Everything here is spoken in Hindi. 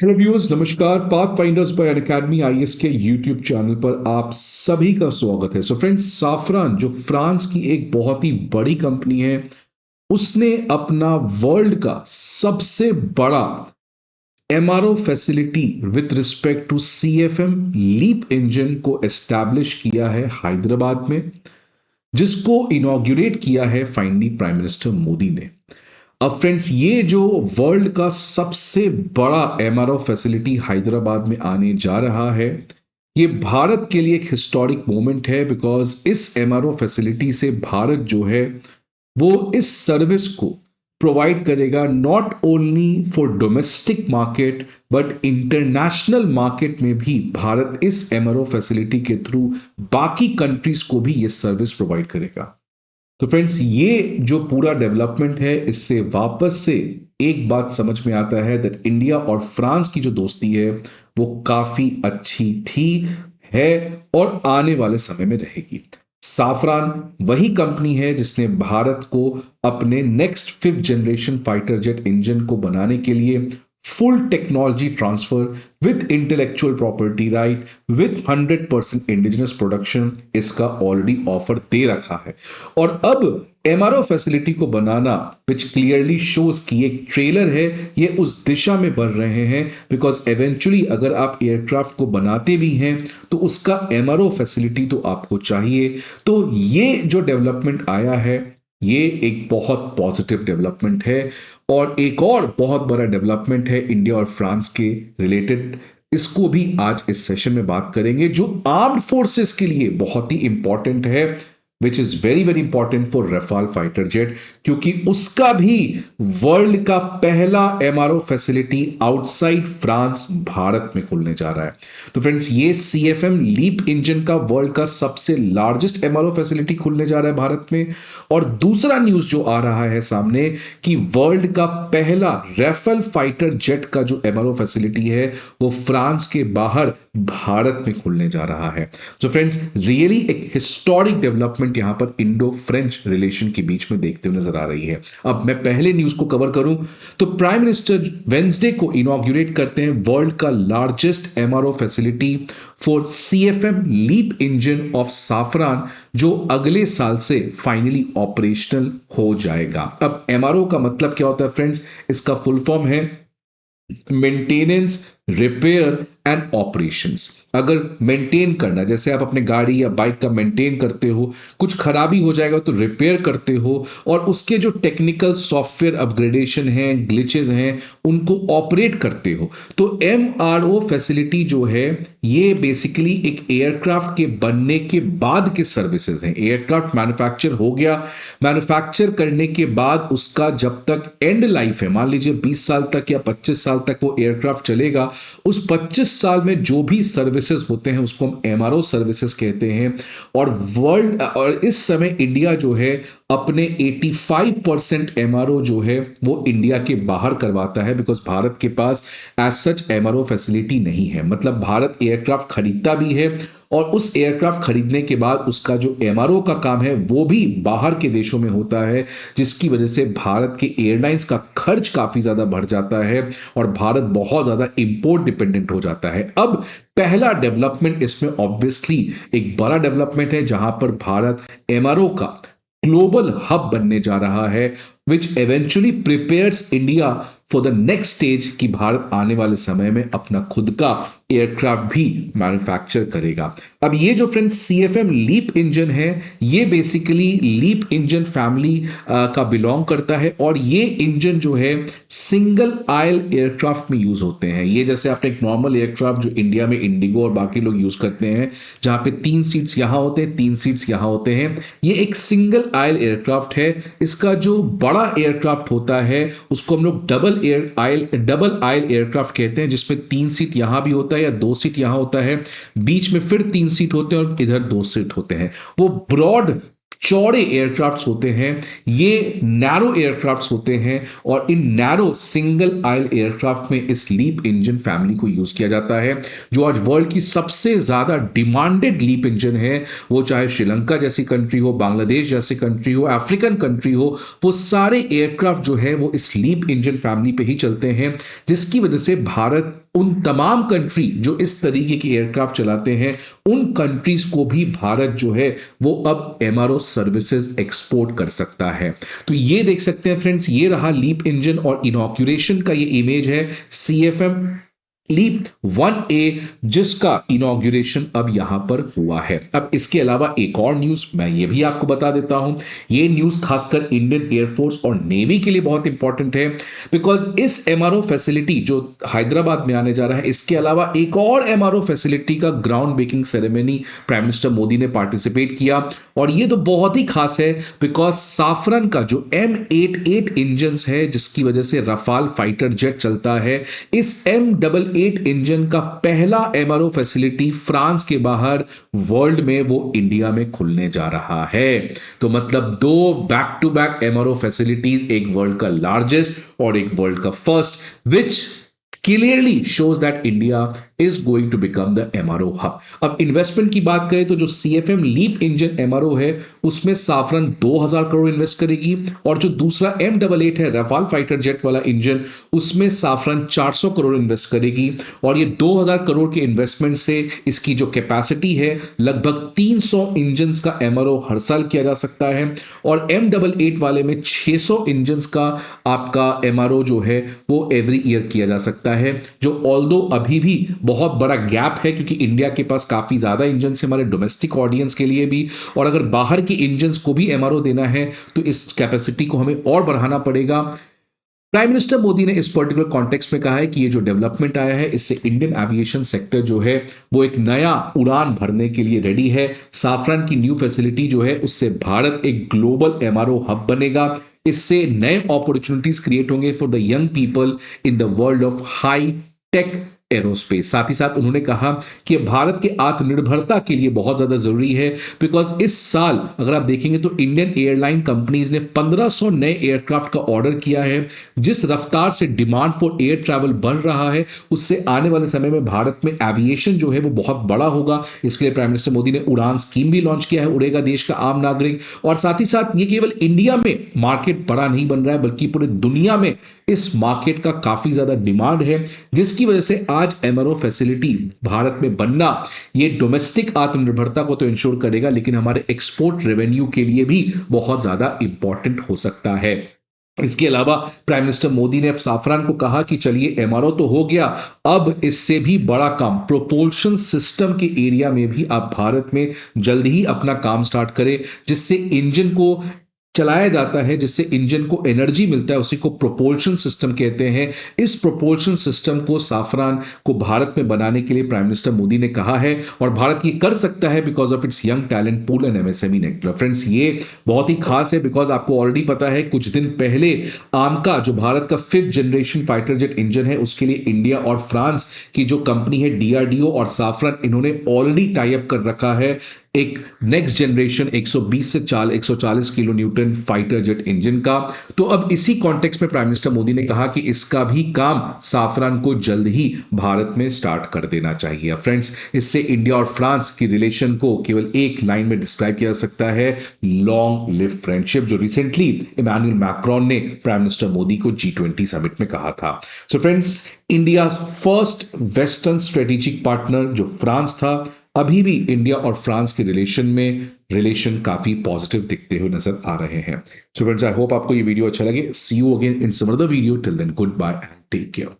हेलो व्यूअर्स, नमस्कार। Path finders bye Unacademy IAS के यूट्यूब चैनल पर आप सभी का स्वागत है। सो फ्रेंड्स, साफरान जो फ्रांस की एक बहुत ही बड़ी कंपनी है, उसने अपना वर्ल्ड का सबसे बड़ा MRO facility with respect to CFM LEAP engine को एस्टैब्लिश किया है हैदराबाद में, जिसको इनॉग्रेट किया है फाइनली प्राइम मिनिस्टर मोदी ने। अब फ्रेंड्स, ये जो वर्ल्ड का सबसे बड़ा एमआरओ फैसिलिटी हैदराबाद में आने जा रहा है, ये भारत के लिए एक हिस्टोरिक मोमेंट है। बिकॉज इस एमआरओ फैसिलिटी से भारत जो है वो इस सर्विस को प्रोवाइड करेगा not only for domestic market but international market में भी भारत इस एमआरओ फैसिलिटी के थ्रू बाकी कंट्रीज को भी ये सर्विस प्रोवाइड करेगा। तो फ्रेंड्स, ये जो पूरा डेवलपमेंट है, इससे वापस से एक बात समझ में आता है दैट इंडिया और फ्रांस की जो दोस्ती है वो काफी अच्छी थी, है और आने वाले समय में रहेगी। साफरान वही कंपनी है जिसने भारत को अपने next fifth generation fighter jet engine को बनाने के लिए full technology transfer with intellectual property right with 100% indigenous production इसका ऑलरेडी ऑफर दे रखा है। और अब एमआरओ फैसिलिटी को बनाना विच क्लियरली शोज कि एक ट्रेलर है, ये उस दिशा में बढ़ रहे हैं। बिकॉज एवेंचुअली अगर आप एयरक्राफ्ट को बनाते भी हैं तो उसका एमआरओ फैसिलिटी तो आपको चाहिए। तो ये जो डेवलपमेंट आया है, ये एक बहुत पॉजिटिव डेवलपमेंट है। और एक और बहुत बड़ा डेवलपमेंट है इंडिया और फ्रांस के रिलेटेड, इसको भी आज इस सेशन में बात करेंगे, जो आर्म्ड फोर्सेस के लिए बहुत ही इंपॉर्टेंट है, which is very very important for Rafale fighter jet, क्योंकि उसका भी वर्ल्ड का पहला MRO facility outside France Bharat में खुलने जा रहा है। तो फ्रेंड्स, ये सीएफएम लीप इंजन का वर्ल्ड का सबसे लार्जेस्ट एमआरओ फैसिलिटी खुलने जा रहा है भारत में। और दूसरा न्यूज जो आ रहा है सामने कि वर्ल्ड का पहला राफेल फाइटर जेट का जो एमआरओ फैसिलिटी है वो फ्रांस के बाहर भारत में खुलने जा रहा है। तो फ्रेंड्स, रियली एक हिस्टोरिक डेवलपमेंट यहां पर इंडो फ्रेंच रिलेशन के बीच में देखते हुए नजर आ रही है। अब मैं पहले न्यूज को कवर करूं तो प्राइम मिनिस्टर वेंसडे को इनॉग्रेट करते हैं वर्ल्ड का largest MRO facility for CFM LEAP engine of Safran, जो अगले साल से फाइनली ऑपरेशनल हो जाएगा। अब एमआरओ का मतलब क्या होता है फ्रेंड्स? इसका फुल फॉर्म है मेंटेनेंस, रिपेयर एंड ऑपरेशंस। अगर मेंटेन करना, जैसे आप अपने गाड़ी या बाइक का मेंटेन करते हो, कुछ खराबी हो जाएगा तो रिपेयर करते हो, और उसके जो टेक्निकल सॉफ्टवेयर अपग्रेडेशन है, ग्लिचेस हैं, उनको ऑपरेट करते हो। तो एमआरओ फैसिलिटी जो है ये बेसिकली एक एयरक्राफ्ट के बनने के बाद के सर्विसेज हैं। एयरक्राफ्ट मैन्युफैक्चर हो गया, मैन्युफैक्चर करने के बाद उसका जब तक एंड लाइफ है, मान लीजिए 20 साल तक या 25 साल तक वो एयरक्राफ्ट चलेगा, उस 25 साल में जो भी सर्विसेज होते हैं उसको हम एमआरओ सर्विसेज कहते हैं। और इस समय इंडिया जो है अपने 85% एमआरओ जो है वो इंडिया के बाहर करवाता है, बिकॉज भारत के पास एज सच एमआरओ फैसिलिटी नहीं है। मतलब भारत एयरक्राफ्ट खरीदता भी है और उस एयरक्राफ्ट खरीदने के बाद उसका जो एमआरओ का काम है वो भी बाहर के देशों में होता है, जिसकी वजह से भारत के एयरलाइंस का खर्च काफी ज्यादा बढ़ जाता है और भारत बहुत ज्यादा इंपोर्ट डिपेंडेंट हो जाता है। अब पहला डेवलपमेंट इसमें ऑब्वियसली एक बड़ा डेवलपमेंट है, जहां पर भारत एमआरओ का ग्लोबल हब बनने जा रहा है, which eventually prepares India for the next stage कि भारत आने वाले समय में अपना खुद का एयरक्राफ्ट भी मैन्युफैक्चर करेगा। अब ये जो फ्रेंड्स सीएफएम लीप इंजन है, ये बेसिकली लीप इंजन फैमिली का बिलोंग करता है, और ये इंजन जो है सिंगल आयल एयरक्राफ्ट में यूज होते हैं। ये जैसे आपने एक नॉर्मल एयरक्राफ्ट जो इंडिया में इंडिगो और बाकी लोग यूज करते हैं, जहां पे 3 सीट्स यहां होते हैं, 3 सीट्स यहां होते हैं, ये एक सिंगल आयल एयरक्राफ्ट है। इसका जो बड़ा एयरक्राफ्ट होता है उसको हम लोग डबल आयल एयरक्राफ्ट कहते हैं, जिसमें 3 सीट यहां भी होता है या 2 सीट यहां होता है, बीच में फिर 3 सीट होते हैं और इधर 2 सीट होते हैं। वो ब्रॉड चौड़े एयरक्राफ्ट्स होते हैं, ये नैरो एयरक्राफ्ट्स होते हैं, और इन नैरो सिंगल आयल एयरक्राफ्ट में इस लीप इंजन फैमिली को यूज किया जाता है, जो आज वर्ल्ड की सबसे ज्यादा डिमांडेड लीप इंजन है। वो चाहे श्रीलंका जैसी कंट्री हो, बांग्लादेश जैसी कंट्री हो, अफ्रीकन कंट्री हो, वो सारे एयरक्राफ्ट जो है वो इस लीप इंजन फैमिली पे ही चलते हैं, जिसकी वजह से भारत उन तमाम कंट्री जो इस तरीके के एयरक्राफ्ट चलाते हैं, उन कंट्रीज को भी भारत जो है वो अब एमआरओ सर्विसेज एक्सपोर्ट कर सकता है। तो ये देख सकते हैं फ्रेंड्स, ये रहा लीप इंजन और इनॉग्रेशन का ये इमेज है CFM लीप 1A, जिसका इनॉग्रेशन अब यहां पर हुआ है। अब इसके अलावा एक और न्यूज मैं ये भी आपको बता देता हूं। ये न्यूज खासकर इंडियन एयरफोर्स और नेवी के लिए बहुत इंपॉर्टेंट है, बिकॉज इस एमआरओ फैसिलिटी जो हैदराबाद में आने जा रहा है, इसके अलावा एक और एमआरओ फैसिलिटी का ground breaking ceremony prime minister Modi ने पार्टिसिपेट किया। और ये तो बहुत ही खास है, बिकॉज साफरन का जो M88 इंजन है, जिसकी वजह से रफाल फाइटर जेट चलता है, इस M88 इंजन का पहला एमआरओ फैसिलिटी फ्रांस के बाहर वर्ल्ड में वो इंडिया में खुलने जा रहा है। तो मतलब दो back to back MRO facilities, एक वर्ल्ड का लार्जेस्ट और एक वर्ल्ड का first, which clearly shows that India is going to become the MRO hub. अब इन्वेस्टमेंट की बात करें तो जो CFM लीप इंजन MRO है, उसमें साफरन 2000 करोड़ इन्वेस्ट करेगी, और जो दूसरा M88 है रफाल फाइटर जेट वाला इंजन, उसमें साफरन 400 करोड़ इन्वेस्ट करेगी। और ये 2000 करोड़ के इन्वेस्टमेंट से इसकी जो कैपेसिटी है, लगभग 300 इंजन का MRO हर साल किया जा सकता है। और M88 वाले में 600 इंजन का आपका MRO जो है वो एवरी ईयर किया जा सकता है, जो ऑल्दो अभी भी बहुत बड़ा गैप है, क्योंकि इंडिया के पास काफी ज्यादा इंजन है हमारे डोमेस्टिक ऑडियंस के लिए भी, और अगर बाहर के इंजन को भी एमआरओ देना है तो इस कैपेसिटी को हमें और बढ़ाना पड़ेगा। प्राइम मिनिस्टर मोदी ने इस पर्टिकुलर कॉन्टेक्स्ट में कहा है कि ये जो डेवलपमेंट आया है, इससे इंडियन एविएशन सेक्टर जो है वो एक नया उड़ान भरने के लिए रेडी है। साफरन की न्यू फैसिलिटी जो है, उससे भारत एक ग्लोबल एमआरओ हब बनेगा। इससे नए अपॉर्चुनिटीज क्रिएट होंगे for the young people in the world of high tech aerospace. साथ ही साथ उन्होंने कहा कि भारत के आत्मनिर्भरता के लिए बहुत ज्यादा जरूरी है, बिकॉज इस साल अगर आप देखेंगे तो इंडियन एयरलाइन कंपनीज ने 1500 नए एयरक्राफ्ट का ऑर्डर किया है। जिस रफ्तार से डिमांड फॉर एयर ट्रैवल बढ़ रहा है, उससे आने वाले समय में भारत में एविएशन जो है वो बहुत बड़ा होगा। इसके लिए प्राइम मिनिस्टर मोदी ने उड़ान स्कीम भी लॉन्च किया है, उड़ेगा देश का आम नागरिक। और साथ ही साथ ये केवल इंडिया में मार्केट बड़ा नहीं बन रहा है, बल्कि पूरे दुनिया में इस मार्केट का काफी ज्यादा डिमांड है, जिसकी वजह से आज एमआरओ फैसिलिटी भारत में बनना ये डोमेस्टिक आत्मनिर्भरता को तो इंश्योर करेगा, लेकिन हमारे एक्सपोर्ट रेवेन्यू के लिए भी बहुत ज्यादा इंपॉर्टेंट हो सकता है। इसके अलावा प्राइम मिनिस्टर मोदी ने अब साफरान को कहा कि चलिए एमआरओ तो हो गया, अब इससे भी बड़ा काम प्रोपल्शन सिस्टम के एरिया में भी आप भारत में जल्द ही अपना काम स्टार्ट करें, जिससे इंजन को चलाया जाता है, जिससे इंजन को एनर्जी मिलता है, उसी को प्रोपल्शन सिस्टम कहते हैं। इस प्रोपल्शन सिस्टम को साफरान को भारत में बनाने के लिए प्राइम मिनिस्टर मोदी ने कहा है, और भारत ये कर सकता है because of its young talent pool and MSME network. Friends, ये बहुत ही खास है, बिकॉज आपको ऑलरेडी पता है कुछ दिन पहले आमका जो भारत का 5th generation fighter jet engine है, उसके लिए इंडिया और फ्रांस की जो कंपनी है DRDO और साफरान, इन्होंने ऑलरेडी टाई अप कर रखा है एक नेक्स्ट जनरेशन 120 से 140 kilo Newton fighter jet engine का। तो अब इसी कॉन्टेक्स्ट में प्राइम मिनिस्टर मोदी ने कहा कि इसका भी काम साफरान को जल्द ही भारत में स्टार्ट कर देना चाहिए। फ्रेंड्स, इससे इंडिया और फ्रांस की रिलेशन को केवल एक लाइन में डिस्क्राइब किया जा सकता है, लॉन्ग लिव फ्रेंडशिप, जो रिसेंटली इमैनुअल मैक्रोन ने प्राइम मिनिस्टर मोदी को G20 समिट में कहा था। So friends, India first western strategic partner जो फ्रांस था, अभी भी इंडिया और फ्रांस के रिलेशन काफी पॉजिटिव दिखते हुए नजर आ रहे हैं। सो फ्रेंड्स, आई होप आपको ये वीडियो अच्छा लगे। See you again in some other video. Till then, goodbye and take care.